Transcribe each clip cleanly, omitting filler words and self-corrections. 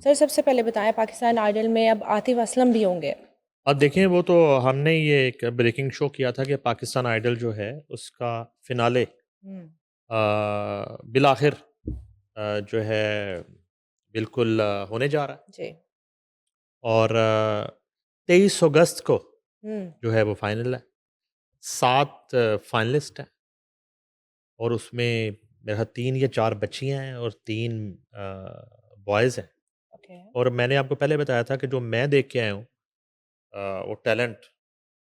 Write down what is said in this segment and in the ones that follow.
Sir सबसे पहले बताएं, पाकिस्तान आइडल में अब आतिफ असलम भी होंगे? अब देखें, वो तो हमने ये एक ब्रेकिंग शो किया था कि पाकिस्तान आइडल जो है उसका फिनाले हम्म। बिलाखिर जो है बिल्कुल होने जा रहा है। जी। और 23 अगस्त को हम्म। जो है वो फाइनल है। 7 फाइनलिस्ट हैं और उसमें मेरा 3 या 4 बच्चियां हैं और 3 बॉयज़ हैं। ओके। और मैंने आपको पहले बताया था कि जो मैं देख के आया हूँ वो टैलेंट,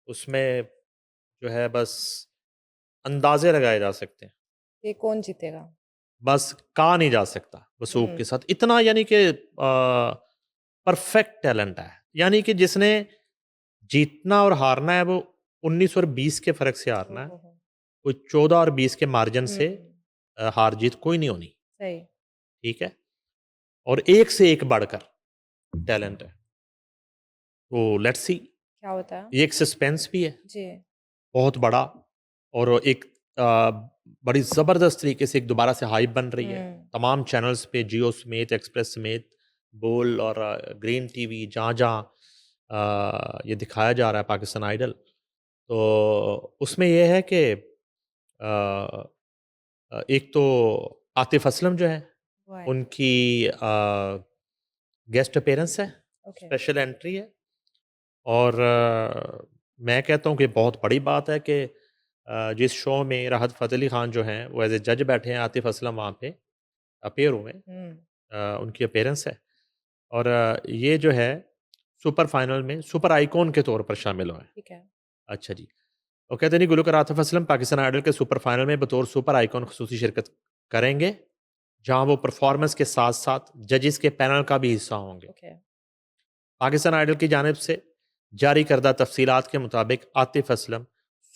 उसमें जो है बस अंदाजे लगाए जा सकते हैं। ये कौन जीतेगा? बस कहा नहीं जा सकता वसूख हम्म। के साथ इतना, यानी कि परफेक्ट टैलेंट है। यानी कि जिसने जीतना और हारना है वो 19 और 20 के फर्क से हारना है। ओहो। कोई 14 और 20 के मार्जिन से हम्म। हार जीत कोई नहीं होनी। सही। ठीक है। और एक से एक बढ़कर टैलेंट है। तो लेट्स सी। क्या होता है? ये एक सस्पेंस भी है जी। बहुत बड़ा। और एक बड़ी ज़बरदस्त तरीके से एक दोबारा से हाइप बन रही है हम्म। तमाम चैनल्स पे, जियो समेत, एक्सप्रेस समेत, बोल और ग्रीन टीवी, जहाँ जहाँ ये दिखाया जा रहा है पाकिस्तान आइडल। तो उसमें ये है कि एक तो आतिफ असलम जो है वो आए। उनकी गेस्ट अपीयरेंस है, ओके। स्पेशल एंट्री है। और मैं कहता हूँ कि बहुत बड़ी बात है कि जिस शो में राहत फ़तेह अली ख़ान जो हैं वो एज़ ए जज बैठे हैं, आतिफ असलम वहाँ पे अपीयर हुए हैं। हम्म। उनकी अपीयरेंस है। और ये जो है सुपर फाइनल में सुपर आइकॉन के तौर पर शामिल हुए हैं। ठीक है। अच्छा जी। वो कहते नहीं, गुलकार आतिफ असलम पाकिस्तान आइडल के सुपर फाइनल में बतौर सुपर आइकॉन खसूसी शिरकत करेंगे, जहाँ वो परफॉर्मेंस के साथ साथ जजेस के पैनल का भी हिस्सा होंगे। ओके। पाकिस्तान आइडल की जानिब से जारी करदा तफसीलात के मुताबिक आतिफ असलम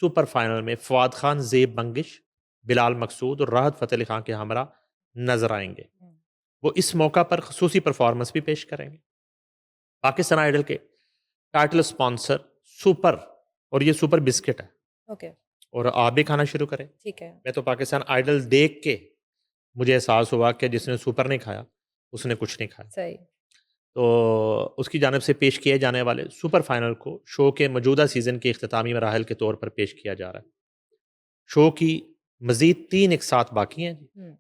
सुपर फाइनल में फवाद खान, ज़ेब बंगिश, बिलाल मकसूद और राहत फ़तेह अली ख़ान के हमरा नजर आएंगे। हम्म। वो इस मौका पर खसूसी परफॉर्मेंस भी पेश करेंगे। पाकिस्तान आइडल के टाइटल स्पॉन्सर सुपर, और ये सुपर बिस्किट है। ओके। और आप भी खाना शुरू करें। ठीक है। मैं तो पाकिस्तान आइडल देख के मुझे एहसास हुआ कि जिसने सुपर नहीं खाया उसने कुछ नहीं खाया। सही। तो उसकी जानिब से पेश किए जाने वाले सुपर फाइनल को शो के मौजूदा सीज़न के अख्तामी मराहल के तौर पर पेश किया जा रहा है। शो की मज़ीद 3 एक साथ बाकी हैं, हम्म।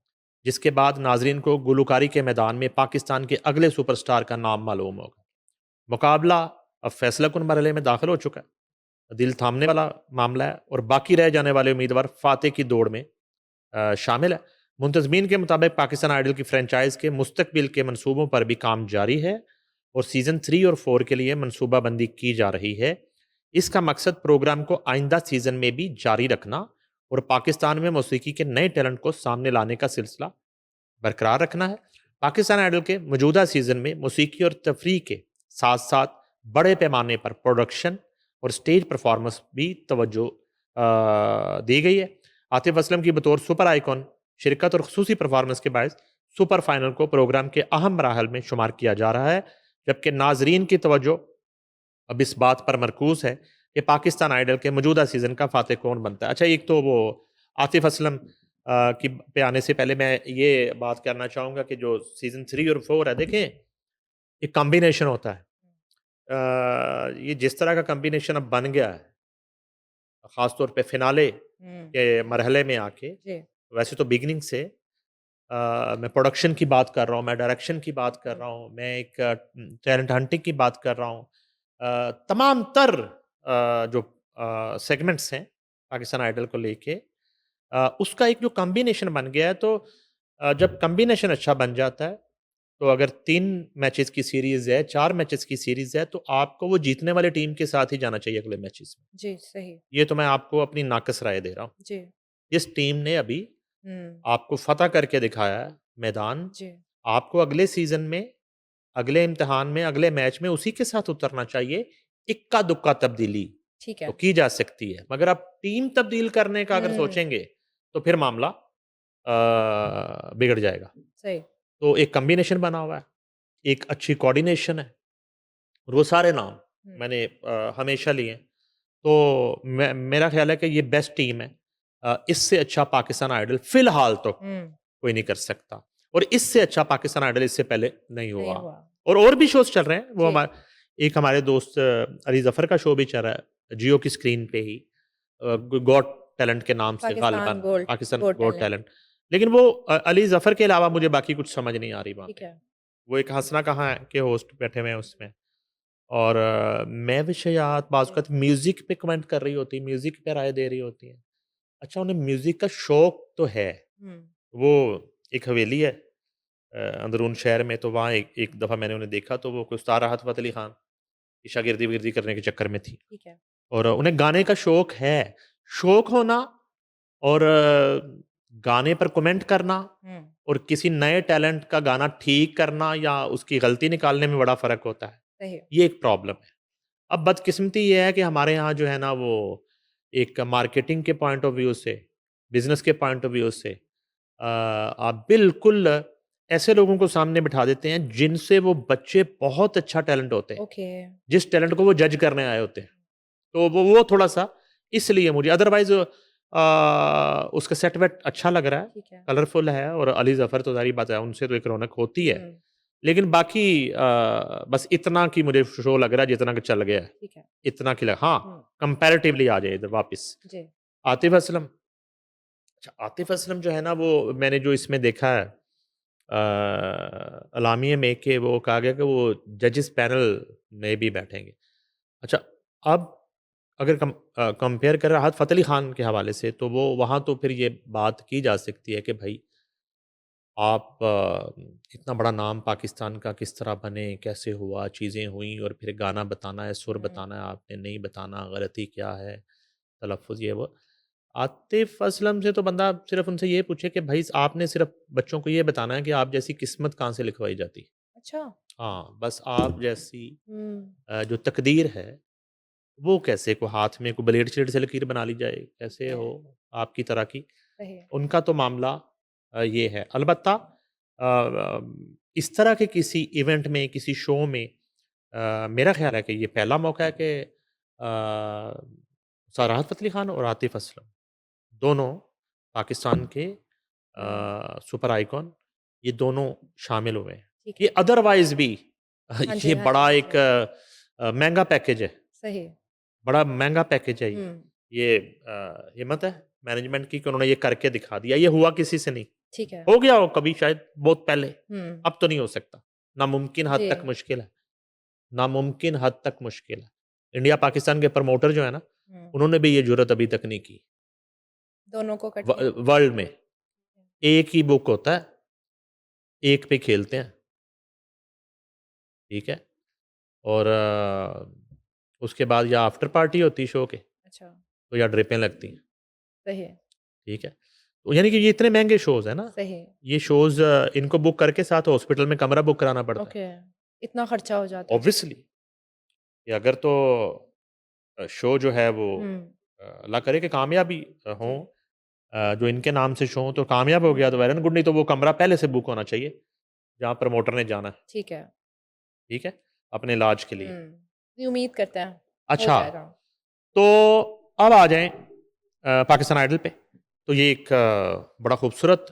जिसके बाद नाजरीन को गुलकारी के मैदान में पाकिस्तान के अगले सुपरस्टार का नाम मालूम होगा। मुकाबला अब फैसला कुन मरहले में दाखिल हो चुका है। दिल थामने वाला मामला है और बाकी रह जाने वाले उम्मीदवार फातेह की दौड़ में शामिल है। मुंतजमीन के मुताबिक पाकिस्तान आइडल की फ्रेंचाइज के मुस्तकबिल के मनसूबों पर भी काम जारी है और सीज़न 3 और 4 के लिए मनसूबाबंदी की जा रही है। इसका मकसद प्रोग्राम को आइंदा सीज़न में भी जारी रखना और पाकिस्तान में मौसीकी के नए टैलेंट को सामने लाने का सिलसिला बरकरार रखना है। पाकिस्तान आइडल के मौजूदा सीज़न में मौसीकी और तफरीह के साथ साथ बड़े पैमाने पर प्रोडक्शन और स्टेज परफॉर्मेंस भी तवज्जो दी गई है। आतिफ असलम की बतौर सुपर आइकॉन शिरकत और खसूसी परफॉर्मेंस के बायस सुपर फाइनल को प्रोग्राम के अहम मराहल में शुमार किया जा रहा है, जबकि नाजरीन की तवज्जो अब इस बात पर मरकूज है कि पाकिस्तान आइडल के मौजूदा सीजन का फातेह कौन बनता है। अच्छा, एक तो वो आतिफ असलम की पे आने से पहले मैं ये बात करना चाहूँगा कि जो सीज़न 3 और 4 है, देखें एक कॉम्बिनेशन होता है। ये जिस तरह का कॉम्बिनेशन अब बन गया है, ख़ास तौर पे फिनाले हम्म। के मरहले में आके, जी। वैसे तो बिगिनिंग से मैं प्रोडक्शन की बात कर रहा हूँ, मैं डायरेक्शन की बात कर हम्म। रहा हूँ, मैं एक टैलेंट हंटिंग की बात कर रहा हूँ। तमाम तर जो सेगमेंट्स हैं पाकिस्तान आइडल को लेके, उसका एक जो कॉम्बिनेशन बन गया है। तो जब कॉम्बिनेशन अच्छा बन जाता है, तो अगर 3 मैचेस की सीरीज़ है, 4 मैचेस की सीरीज़ है, तो आपको वो जीतने वाली टीम के साथ ही जाना चाहिए अगले मैचेस में। जी। सही। ये तो मैं आपको अपनी नाक़िस राय दे रहा हूँ। जी। जिस टीम ने अभी हम्म। आपको फ़तह करके दिखाया है मैदान, जी। आपको अगले सीज़न में, अगले इम्तिहान में, अगले मैच में उसी के साथ उतरना चाहिए। इक्का-दुक्का तब्दीली ठीक तो है। की जा सकती है, मगर आप टीम तब्दील करने का अगर हम्म। सोचेंगे, तो फिर मामला बिगड़ जाएगा। सही। तो एक कॉम्बिनेशन बना हुआ है, एक अच्छी कोऑर्डिनेशन है और वो सारे नाम हम्म। मैंने हमेशा लिए हैं। तो मेरा ख़्याल है कि ये बेस्ट टीम है। इससे अच्छा पाकिस्तान आइडल फ़िलहाल तो हम्म। कोई नहीं कर सकता और इससे अच्छा पाकिस्तान आइडल इससे पहले नहीं नहीं हुआ। हुआ। और भी शोज चल रहे हैं। वो जी। एक हमारे दोस्त अली जफर का शो भी चल रहा है जियो की स्क्रीन पे ही, गॉट टैलेंट के नाम से, पाकिस्तान गालिबन gold Pakistan gold got talent. Talent. लेकिन वो अली जफर के अलावा मुझे बाकी कुछ समझ नहीं आ रही वहाँ ठीक पे। है। वो एक हंसना कहाँ है के होस्ट बैठे हुए हैं उसमें, और मैं विषयात जी। बाज़ म्यूजिक पे कमेंट कर रही होती, म्यूजिक पे राय दे रही होती हैं। अच्छा, उन्हें म्यूजिक का शौक तो है। हम्म। वो एक हवेली है अंदरून शहर में, तो वहाँ एक दफ़ा मैंने उन्हें देखा, तो वो कोई उस्ताद राहत फ़तेह अली खान की शागिर्दी विर्दी करने के चक्कर में थी। ठीक है। और उन्हें गाने का शौक है। शौक होना और गाने पर कमेंट करना हम्म। और किसी नए टैलेंट का गाना ठीक करना या उसकी गलती निकालने में बड़ा फ़र्क होता है। सही। ये एक प्रॉब्लम है। अब बदकिस्मती ये है कि हमारे यहाँ जो है ना, वो एक मार्केटिंग के पॉइंट ऑफ व्यू से, बिज़नेस के पॉइंट ऑफ व्यू से आप बिल्कुल ऐसे लोगों को सामने बिठा देते हैं जिनसे वो बच्चे बहुत अच्छा टैलेंट होते हैं, ओके। जिस टैलेंट को वो जज करने आए होते हैं। तो वो थोड़ा-सा इसलिए मुझे, अदरवाइज़ उसका सेट वेट अच्छा लग रहा है, ठीक है। कलरफुल है, और अली ज़फ़र तो ज़ाहिर बात है उनसे तो एक रौनक होती है। हम्म। लेकिन बाकी बस इतना कि मुझे शो लग रहा है जितना कि चल गया है। ठीक है। इतना कि हाँ, हम्म। कंपैरेटिवली आ जाए इधर वापस। जी। आतिफ़ असलम, अच्छा आतिफ़ असलम जो है ना, वो मैंने जो इसमें देखा है अलामिया में, कि वो कहा गया कि वो जजेस पैनल में भी बैठेंगे। अच्छा, अब अगर कंपेयर करें राहत फ़तेह अली खान के हवाले से, तो वो वहाँ तो फिर ये बात की जा सकती है कि भाई आप इतना बड़ा नाम पाकिस्तान का किस तरह बने, कैसे हुआ, चीज़ें हुई, और फिर गाना बताना है, सुर हम्म। बताना है, आपने नहीं बताना, गलती क्या है, तलफ़्फ़ुज़ ये वो। आतिफ़ असलम से तो बंदा सिर्फ़ उनसे ये पूछे कि भाई आपने सिर्फ़ बच्चों को ये बताना है कि आप जैसी किस्मत कहाँ से लिखवाई जाती। अच्छा। हाँ, बस आप जैसी हम्म। जो तकदीर है, वो कैसे को हाथ में कोई ब्लेड-श्लेड से लकीर बना ली जाए, कैसे है। हो आपकी तरह की। सही। उनका तो मामला ये है। अलबत्ता इस तरह के किसी इवेंट में, किसी शो में मेरा ख़्याल है कि ये पहला मौका है कि राहत फ़तेह अली खान और आतिफ़ असलम दोनों पाकिस्तान के हम्म। सुपर आइकॉन, ये दोनों शामिल हुए हैं। ठीक ये है। अदरवाइज़ भी हाँ जी, ये हाँ जी, बड़ा हाँ एक जी। महँगा पैकेज है, सही। बड़ा महँगा पैकेज है ये। हम्म। ये हिम्मत है मैनेजमेंट की कि उन्होंने ये करके दिखा दिया। ये हुआ किसी से नहीं। ठीक है। हो गया हो कभी शायद बहुत पहले, हम्म। अब तो नहीं हो सकता। नामुमकिन हद जी। तक मुश्किल है, नामुमकिन हद तक मुश्किल है। इंडिया पाकिस्तान के प्रमोटर जो है ना, हम्म। उन्होंने भी ये जुर्रत अभी तक नहीं की। दोनों को इकट्ठे। वर्ल्ड में एक ही बुक होता है, एक पे खेलते हैं, ठीक है? और उसके बाद या आफ्टर पार्टी होती है शो के, अच्छा। तो या ड्रिपें लगती हैं, सही। ठीक है? तो यानी कि ये इतने महँगे शोज़ हैं ना, सही। ये शोज़ इनको बुक करके साथ हॉस्पिटल में कमरा बुक कराना पड़ता है। ओके। इतना खर्चा हो जाता है। ऑब्वियसली, कि अगर तो शो जो है वो हम्म। अल्लाह करे कि कामयाबी जी। हों, जो इनके नाम से शो हों, तो कामयाब हो गया तो वेल एंड गुड, नहीं तो वो कमरा पहले से बुक होना चाहिए, जहाँ प्रमोटर ने जाना है, ठीक है। ठीक है? अपने इलाज के लिए। ये उम्मीद करते हैं हो अच्छा, जाएगा। तो अब आ जाएँ पाकिस्तान आइडल पे। तो ये एक बड़ा खूबसूरत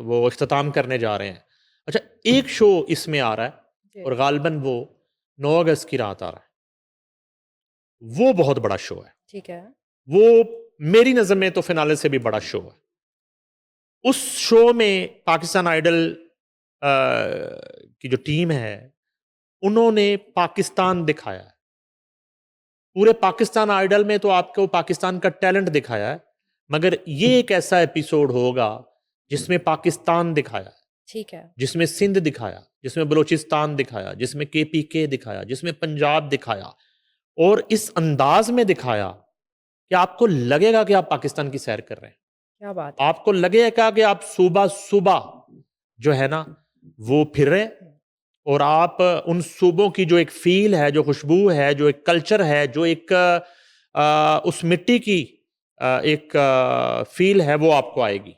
वो इख्तिताम करने जा रहे हैं। अच्छा, एक शो इसमें आ रहा है, जी। और गालिबन वो 9 अगस्त की रात आ रहा है। वो बहुत बड़ा शो है। ठीक है। वो मेरी नज़र में तो फिनाले से भी बड़ा शो है। उस शो में पाकिस्तान आइडल की जो टीम है, उन्होंने पाकिस्तान दिखाया है। पूरे पाकिस्तान आइडल में तो आपको पाकिस्तान का टैलेंट दिखाया है, मगर ये एक ऐसा एपिसोड होगा जिसमें पाकिस्तान दिखाया है, ठीक है। जिसमें सिंध दिखाया, जिसमें बलूचिस्तान दिखाया, जिसमें केपीके दिखाया, जिसमें पंजाब दिखाया, और इस अंदाज में दिखाया कि आपको लगेगा कि आप पाकिस्तान की सैर कर रहे हैं। क्या बात है। आपको लगेगा कि आप सुबह-सुबह जो है ना, वो फिर रहे हैं, हम्म। और आप उन सूबों की जो एक फ़ील है, जो खुशबू है, जो एक कल्चर है, जो एक उस मिट्टी की एक फ़ील है, वो आपको आएगी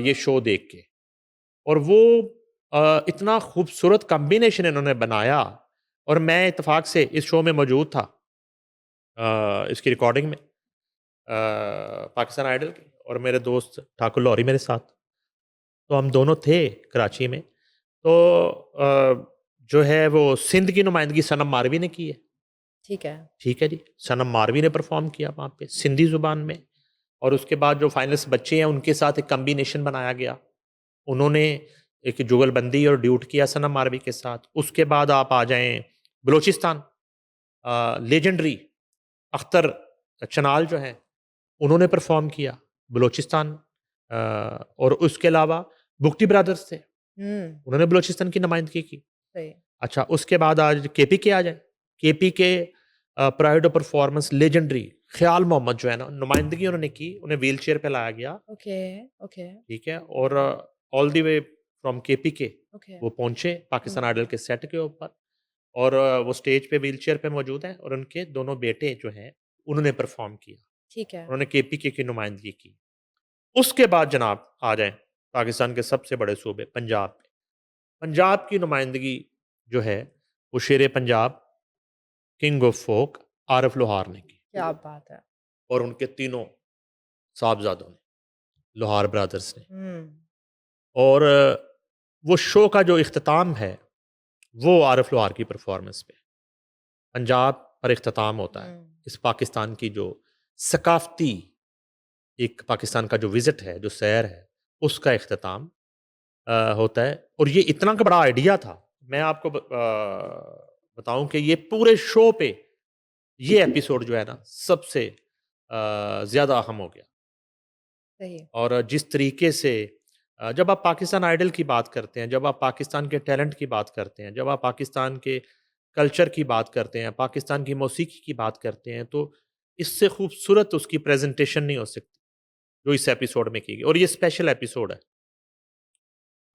ये शो देख के। और वो इतना खूबसूरत कॉम्बिनेशन इन्होंने बनाया, और मैं इत्तेफ़ाक से इस शो में मौजूद था इसकी रिकॉर्डिंग में, पाकिस्तान आइडल की, और मेरे दोस्त ठाकुर लौहरी मेरे साथ। तो हम दोनों थे कराची में। तो जो है वो सिंध की नुमाइंदगी सनम मारवी ने की है। ठीक है। ठीक है जी, सनम मारवी ने परफॉर्म किया वहाँ पे सिंधी ज़ुबान में। और उसके बाद जो फाइनलिस्ट बच्चे हैं उनके साथ एक कम्बिनेशन बनाया गया। उन्होंने एक जुगलबंदी और ड्यूट किया सनम मारवी के साथ। उसके बाद आप आ जाएँ बलूचिस्तान, लेजेंडरी अख्तर चनाल जो हैं, उन्होंने परफॉर्म किया बलूचिस्तान। और उसके अलावा बुगटी ब्रदर्स थे, उन्होंने बलूचिस्तान की नुमाइंदगी की। सही। अच्छा, उसके बाद आज केपीके आ जाए। KPK pride of performance legendary ख्याल मोहम्मद जो है ना, नुमाइंदगी उन्होंने की, उन्हें व्हील चेयर पे लाया गया। ओके, ओके, ठीक है, और all the way from KPK okay. वो पहुंचे पाकिस्तान हुँ, आइडल के सेट के ऊपर। और वो स्टेज पे व्हील चेयर पे मौजूद हैं और उनके दोनों बेटे जो हैं उन्होंने परफॉर्म किया। ठीक है। उन्होंने केपीके की नुमाइंदगी की। उसके बाद जनाब आ जाएं पाकिस्तान के सबसे बड़े सूबे पंजाब पे। पंजाब की नुमाइंदगी जो है वो शेर Punjab king of folk Arif Lohar ने की, क्या बात है! और उनके तीनों साहबजादों ने, लोहार ब्रदर्स ने। हुँ, और वो शो का जो इख्तिताम है वो आरिफ लोहार की परफॉर्मेंस पे पंजाब पर इख्तिताम होता है। हुँ, इस पाकिस्तान की जो सकाफती एक पाकिस्तान का जो विज़िट है, जो सैर है, उसका इख्तिताम होता है। और ये इतना का बड़ा आइडिया था, मैं आपको बताऊं कि ये पूरे शो पे ये एपिसोड जो है ना सबसे ज़्यादा अहम हो गया। सही। और जिस तरीके से जब आप पाकिस्तान आइडल की बात करते हैं, जब आप पाकिस्तान के टैलेंट की बात करते हैं, जब आप पाकिस्तान के कल्चर की बात करते हैं, पाकिस्तान की मौसीकी की बात करते हैं, तो इससे खूबसूरत उसकी प्रेजेंटेशन नहीं हो सकती जो इस एपिसोड में की गई। और ये स्पेशल एपिसोड है।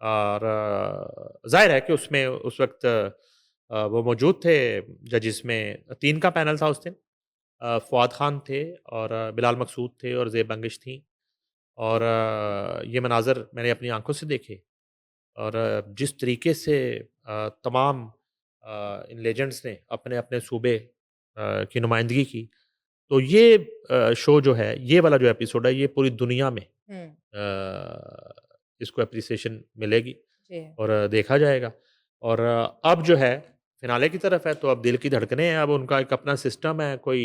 और ज़ाहिर है कि उसमें उस वक़्त वो मौजूद थे जजेस में, 3 का पैनल था उस दिन। फ़ुआद ख़ान थे और बिलाल मकसूद थे और ज़ेब बंगिश थीं। और ये मनाज़र मैंने अपनी आँखों से देखे। और जिस तरीके से तमाम इन लेजेंड्स ने अपने-अपने सूबे की नुमाइंदगी की, तो ये शो जो है, ये वाला जो एपिसोड है, ये पूरी दुनिया में हुँ, इसको एप्रिसिएशन मिलेगी जी। और देखा जाएगा। और अब जो है फिनाले की तरफ है, तो अब दिल की धड़कनें हैं, अब उनका एक अपना सिस्टम है, कोई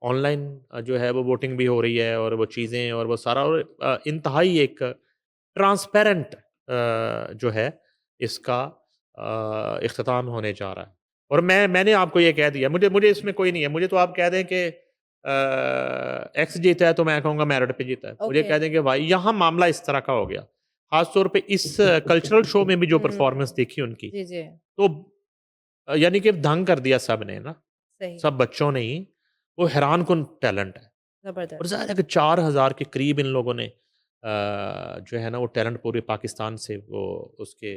ऑनलाइन जो है वो वोटिंग भी हो रही है और वो चीज़ें और वो सारा, और इंतहाई एक ट्रांसपेरेंट जो है इसका इख्तिताम होने जा रहा है। और मैंने आपको ये कह दिया, मुझे मुझे इसमें कोई नहीं है, मुझे तो आप कह दें कि एक्स जीता है तो मैं कहूँगा मेरिट पे जीता है। मुझे ओके। कह दें कि भाई यहाँ मामला इस तरह का हो गया। ख़ास तौर पे इस कल्चरल शो में भी जो परफ़ॉर्मेंस हुँ, देखी उनकी, जी, जी, तो यानी कि दंग कर दिया सबने ना, सही, सब बच्चों ने ही। वो हैरानकुन टैलेंट है। और ज़बरदस्त। ज़ाहिर है कि 4000 के करीब इन लोगों ने जो है ना वो टैलेंट पूरे पाकिस्तान से वो उसके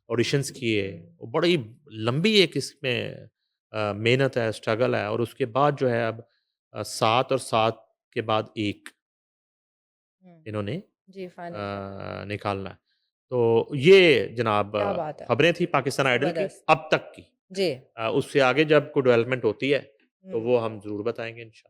ऑडिशंस किए। हुँ, वो बड़ी लंबी एक इसमें मेहनत है, स्ट्रगल है। और उसके बाद जो है अब 7 और 7 के बाद 1 हुँ, इन्होंने जी, फाइनल तक। निकालना है। तो ये जनाब क्या बात है! खबरें थी पाकिस्तान आइडल की ज़बरदस्त। अब तक की। जी। उससे आगे जब कोई डेवलपमेंट होती है, तो हुँ। वो हम ज़रूर बताएँगे इंशाल्लाह।